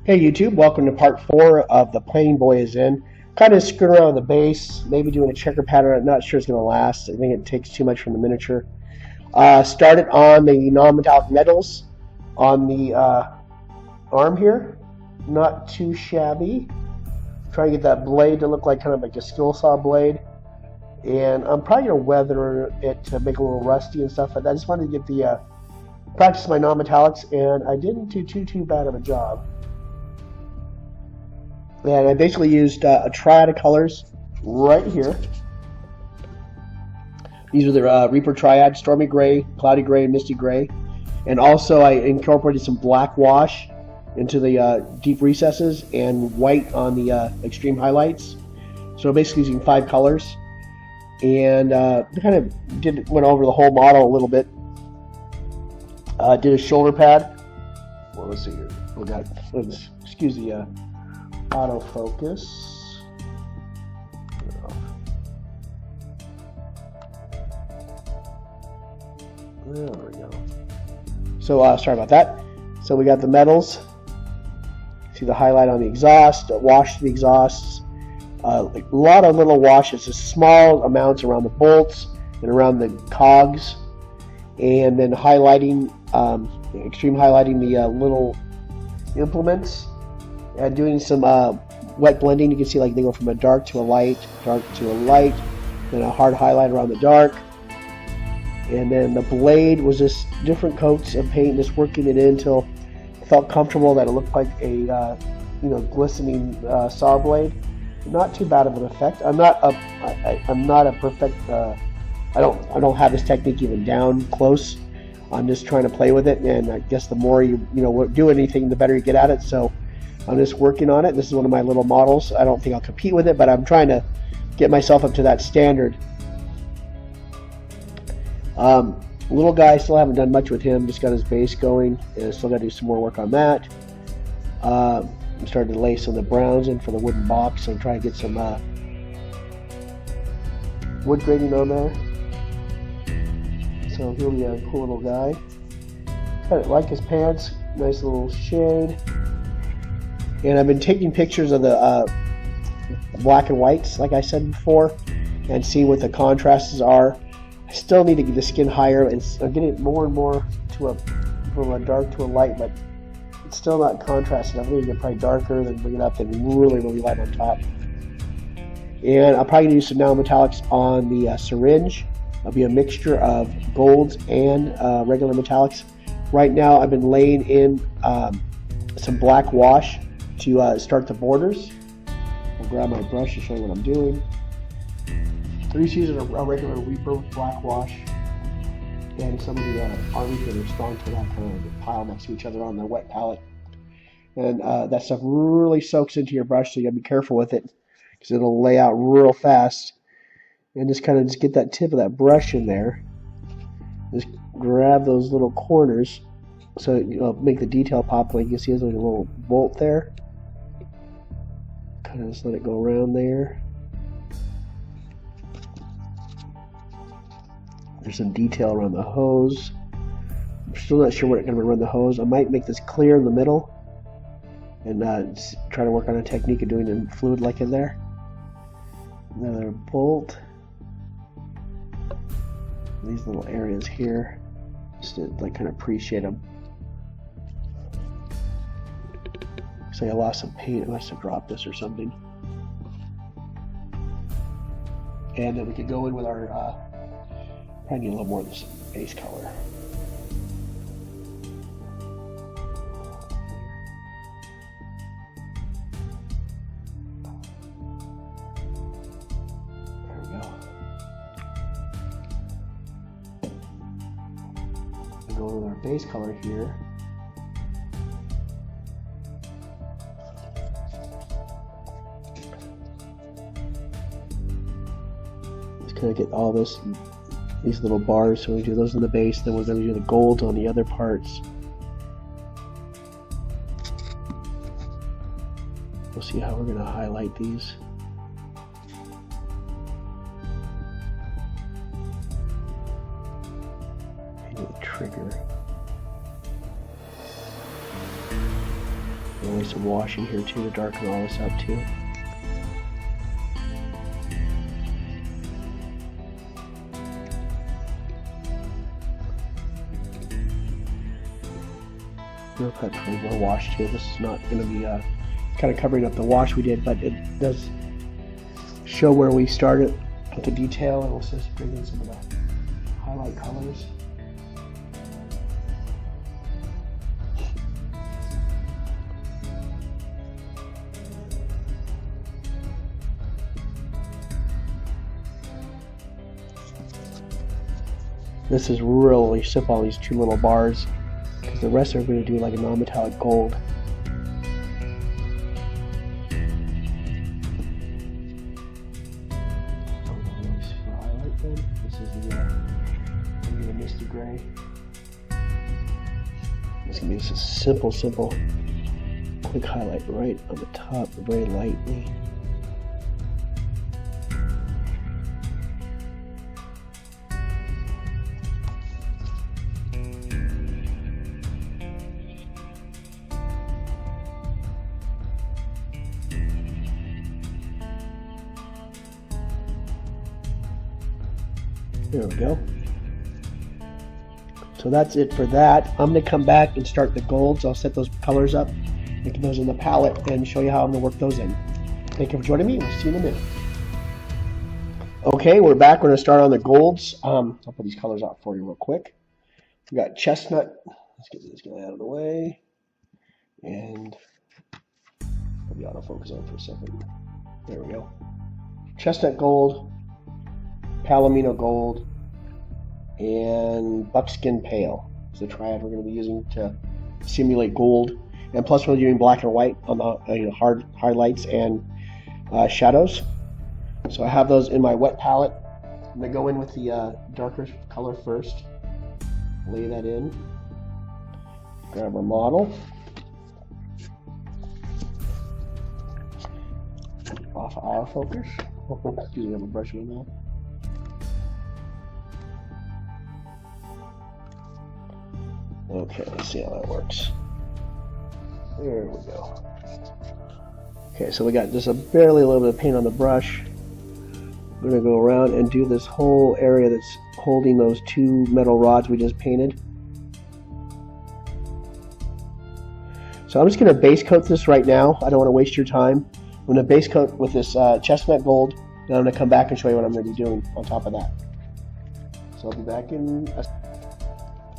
Hey YouTube, welcome to part 4 of the Pain Boy is in. Kind of screwing around with the base, maybe doing a checker pattern. I'm not sure it's going to last. I think it takes too much from the miniature. Started on the non-metallic metals on the arm here. Not too shabby. Trying to get that blade to look like kind of like a skill saw blade. And I'm probably going to weather it to make it a little rusty and stuff, but I just wanted to get the practice my non-metallics, and I didn't do too bad of a job. And I basically used a triad of colors right here. These are the Reaper Triad: Stormy Gray, Cloudy Gray, and Misty Gray. And also I incorporated some black wash into the deep recesses and white on the extreme highlights. So basically using 5 colors. And kind of went over the whole model a little bit. Did a shoulder pad. Well, let's see here. Excuse the autofocus. There we go. So sorry about that. So we got the metals. See the highlight on the exhaust, wash the exhausts. Like a lot of little washes, just small amounts around the bolts and around the cogs, and then highlighting, extreme highlighting the little implements. And doing some wet blending. You can see like they go from a dark to a light, then a hard highlight around the dark. And then the blade was just different coats of paint, just working it in until it felt comfortable that it looked like a glistening saw blade. Not too bad of an effect. I'm not a perfect. I don't have this technique even down close. I'm just trying to play with it, and I guess the more you do anything, the better you get at it. So I'm just working on it. This is one of my little models. I don't think I'll compete with it, but I'm trying to get myself up to that standard. Little guy, still haven't done much with him. Just got his base going, and still got to do some more work on that. I'm starting to lay some of the browns in for the wooden box, so I'm trying to get some wood grading on there. So he'll be a cool little guy. I like his pants, nice little shade. And I've been taking pictures of the black and whites, like I said before, and see what the contrasts are. I still need to get the skin higher, and I'm getting it more and more from a dark to a light, but it's still not contrasted. I'm going to get probably darker, then bring it up and really light on top. And I'm probably going to use some non-metallics on the syringe. It'll be a mixture of golds and regular metallics. Right now I've been laying in some black wash to start the borders. I'll grab my brush to show you what I'm doing. I'm just using a regular Reaper black wash and some of the armies that are strong to that kind of pile next to each other on the wet palette. And that stuff really soaks into your brush, so you gotta be careful with it because it'll lay out real fast. And just kind of get that tip of that brush in there. Just grab those little corners so it'll make the detail pop. Like you can see there's like a little bolt there. Kind of just let it go around there. There's some detail around the hose. I'm still not sure where I'm going to run the hose. I might make this clear in the middle and try to work on a technique of doing a fluid like in there. Another bolt. These little areas here, just to like kind of appreciate them. Looks like I lost some paint. I must have dropped this or something. And then we could go in with our probably need a little more of this base color. There we go. Go with our base color here. Just kind of get all these little bars. So we do those in the base, then we're going to do the gold on the other parts. We'll see how we're going to highlight these. Maybe the trigger. Really some washing here too to darken all this up too. We'll put pretty more wash too. This is not going to be kind of covering up the wash we did, but it does show where we started with the detail, and we'll just bring in some of the highlight colors. This is really simple, these two little bars, because the rest are going to do like a non-metallic gold. This is the misty gray. It's going to be just a simple, quick highlight right on the top, very lightly. There we go. So that's it for that. I'm going to come back and start the golds. I'll set those colors up, make those in the palette, and show you how I'm going to work those in. Thank you for joining me. We'll see you in a minute. Okay, we're back. We're going to start on the golds. I'll put these colors out for you real quick. We got chestnut. Let's get this guy out of the way. And put the autofocus on for a second. There we go. Chestnut gold, palomino gold, and buckskin pale is the triad we're going to be using to simulate gold. And plus we're doing black and white on the hard highlights and shadows. So I have those in my wet palette. I'm going to go in with the darker color first. Lay that in. Grab our model. Off our focus. Excuse me, I have a brush in my mouth. Okay, let's see how that works. There we go. Okay, so we got just barely a little bit of paint on the brush. We're going to go around and do this whole area that's holding those two metal rods we just painted. So I'm just going to base coat this right now. I don't want to waste your time. I'm going to base coat with this chestnut gold, and I'm going to come back and show you what I'm going to be doing on top of that. So I'll be back in.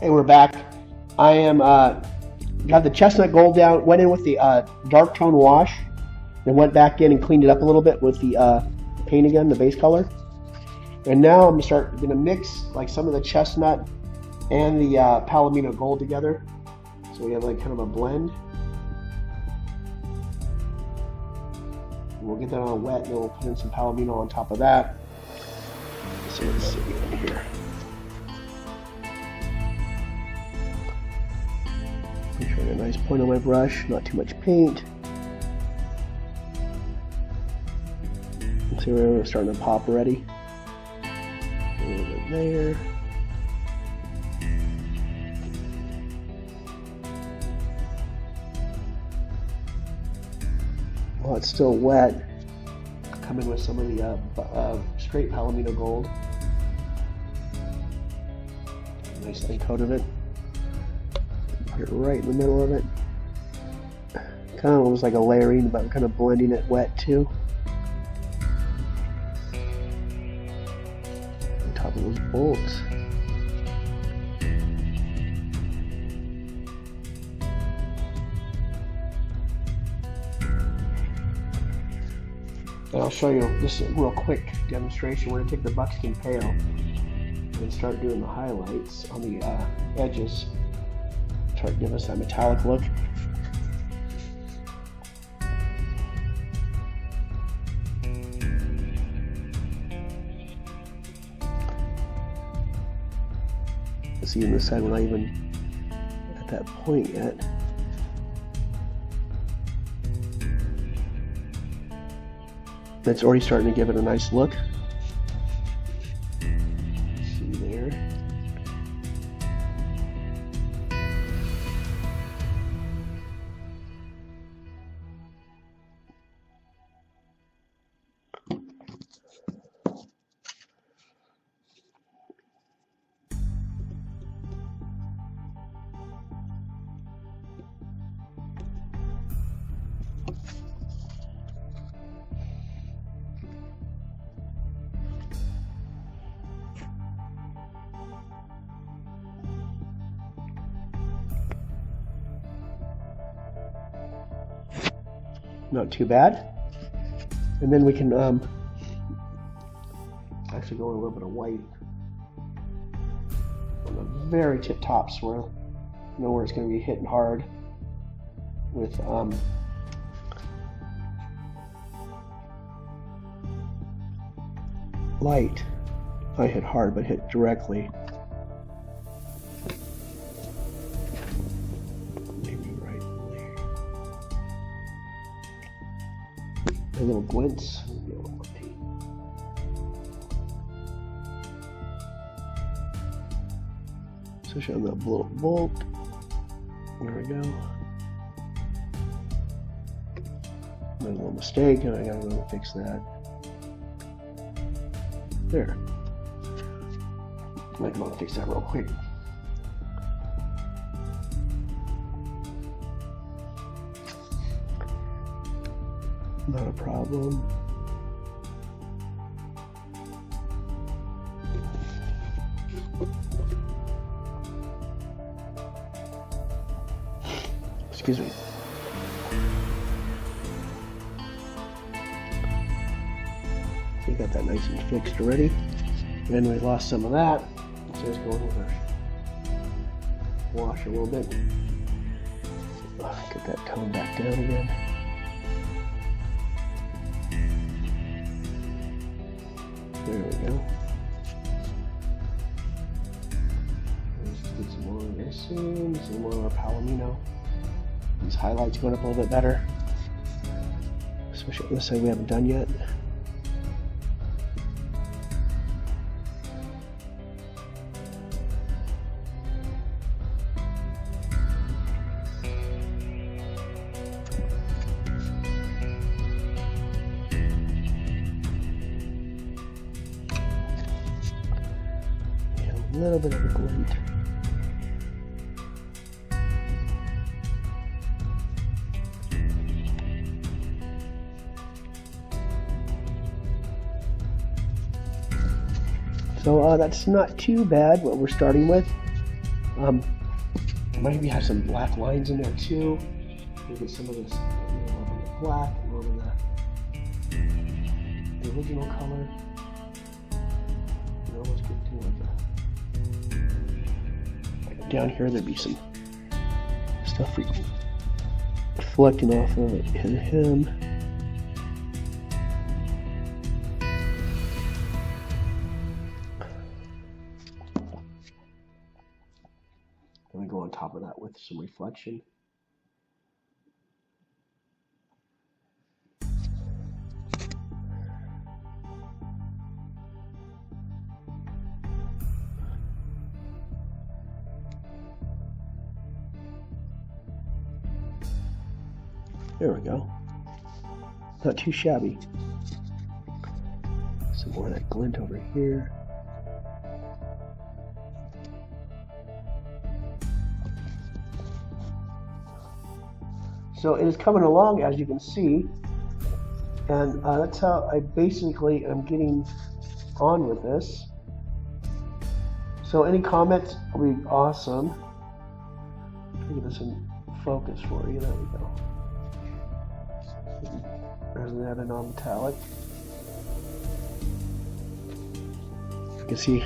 Hey, we're back. I am got the chestnut gold down, went in with the dark tone wash, then went back in and cleaned it up a little bit with the paint again, the base color. And now I'm going to mix like some of the chestnut and the palomino gold together. So we have like kind of a blend. And we'll get that on wet, and then we'll put in some palomino on top of that. Let's see what's sitting here. Make sure I get a nice point on my brush, not too much paint. See where we're starting to pop already. A little bit there. While it's still wet, come in with some of the straight palomino gold. Nice thin coat of it. Put it right in the middle of it. Kind of almost like a layering, but I'm kind of blending it wet too. On top of those bolts. And I'll show you this real quick demonstration. We're going to take the buckskin pale and start doing the highlights on the edges. Try to give us that metallic look. See, on this side, we're not even at that point yet. That's already starting to give it a nice look. See there. Not too bad. And then we can actually go in a little bit of white on the very tip tops where you know where it's going to be hitting hard with light. I hit hard, but hit directly. Maybe right there. A little glints. Especially on that little bolt. There we go. Made a little mistake, and I gotta go fix that. There. Might want to fix that real quick. Not a problem. Excuse me. We got that nice and fixed already. And we lost some of that. So let's go with our wash a little bit. Get that tone back down again. There we go. Let's get some more of this in, some more of our palomino. These highlights going up a little bit better. Especially on this side we haven't done yet. A little bit of a glint. So that's not too bad what we're starting with. Maybe have some black lines in there too. Maybe some of this black, a little bit of the original color. Let's get to like down here, there'd be some stuff reflecting off of it in him. And we go on top of that with some reflection. There we go. Not too shabby. Some more of that glint over here. So it is coming along, as you can see, and that's how I basically am getting on with this. So any comments would be awesome. Let me get this in focus for you. There we go. There's that non-metallic. You can see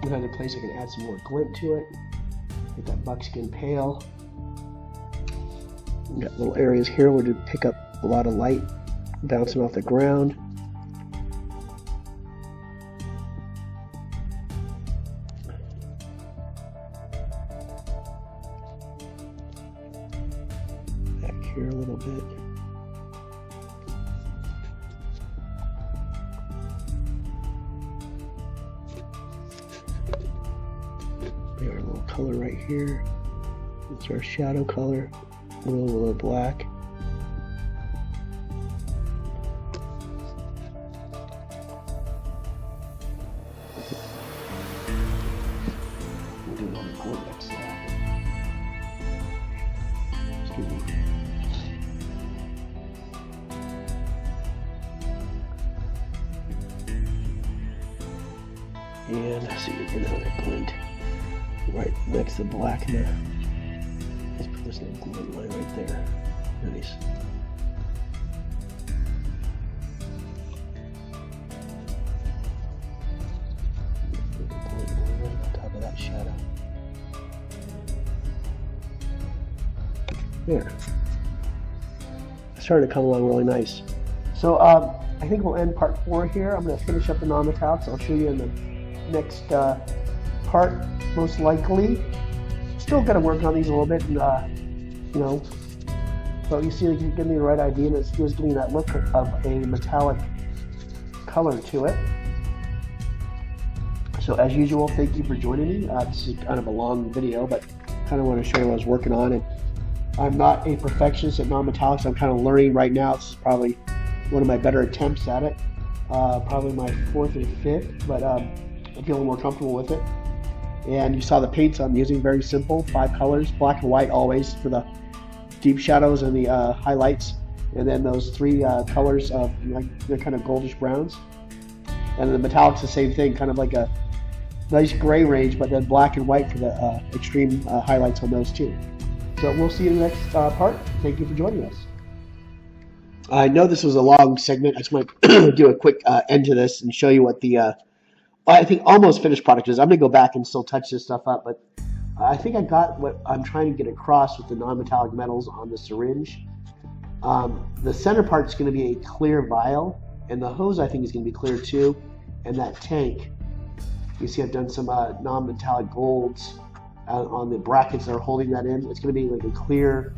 another place I can add some more glint to it. Get that buckskin pale. We got little areas here where to pick up a lot of light bouncing off the ground. Back here a little bit. We got our little color right here. It's our shadow color. A little black. We'll do another glint next to that. Excuse me. And I see another glint right next to black now. Let's put this little glint line right there. Nice. There. It's starting to come along really nice. So I think we'll end part 4 here. I'm going to finish up the non-metallics. I'll show you in the next part, most likely. Still got to work on these a little bit, and you know, but you see, it gives me the right idea, and it's just giving that look of a metallic color to it. So as usual, thank you for joining me. This is kind of a long video, but kind of want to show you what I was working on. And I'm not a perfectionist at non-metallics. I'm kind of learning right now. This is probably one of my better attempts at it. Probably my 4th or 5th, but I'm feeling more comfortable with it. And you saw the paints I'm using, very simple, 5 colors, black and white always for the deep shadows and the highlights. And then those 3 colors of they're kind of goldish browns. And then the metallics the same thing, kind of like a nice gray range, but then black and white for the extreme highlights on those too. So we'll see you in the next part. Thank you for joining us. I know this was a long segment. I just might do a quick end to this and show you what the, I think, almost finished product is. I'm going to go back and still touch this stuff up, but I think I got what I'm trying to get across with the non-metallic metals on the syringe. The center part is going to be a clear vial, and the hose I think is going to be clear too, and that tank. You see I've done some non-metallic golds on the brackets that are holding that in. It's going to be like a clear,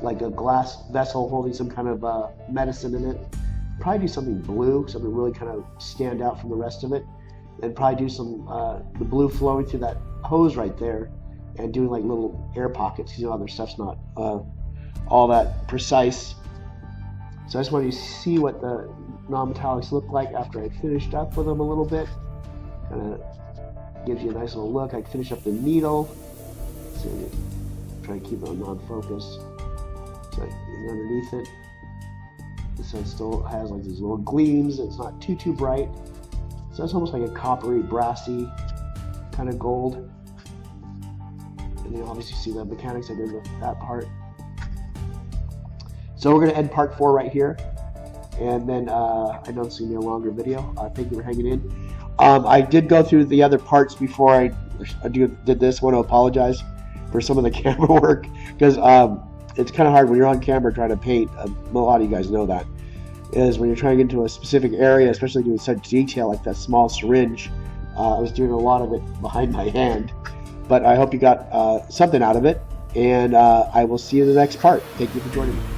like a glass vessel holding some kind of medicine in it. Probably do something blue, something really kind of stand out from the rest of it. And probably do some, the blue flowing through that hose right there and doing like little air pockets. You know, other stuff's not all that precise. So I just want you to see what the non-metallics look like after I finished up with them a little bit. Kind of gives you a nice little look. I finish up the needle. So try to keep it on non-focus. So underneath it, this one still has like these little gleams. It's not too bright. So that's almost like a coppery, brassy kind of gold. And you obviously see the mechanics I did with that part. So we're going to end part 4 right here. And then I know it's going to be a longer video. Thank you for hanging in. I did go through the other parts before I did this. I want to apologize for some of the camera work, because it's kind of hard when you're on camera trying to paint. A lot of you guys know that. Is when you're trying to get into a specific area, especially doing such detail like that small syringe. I was doing a lot of it behind my hand. But I hope you got something out of it. And I will see you in the next part. Thank you for joining me.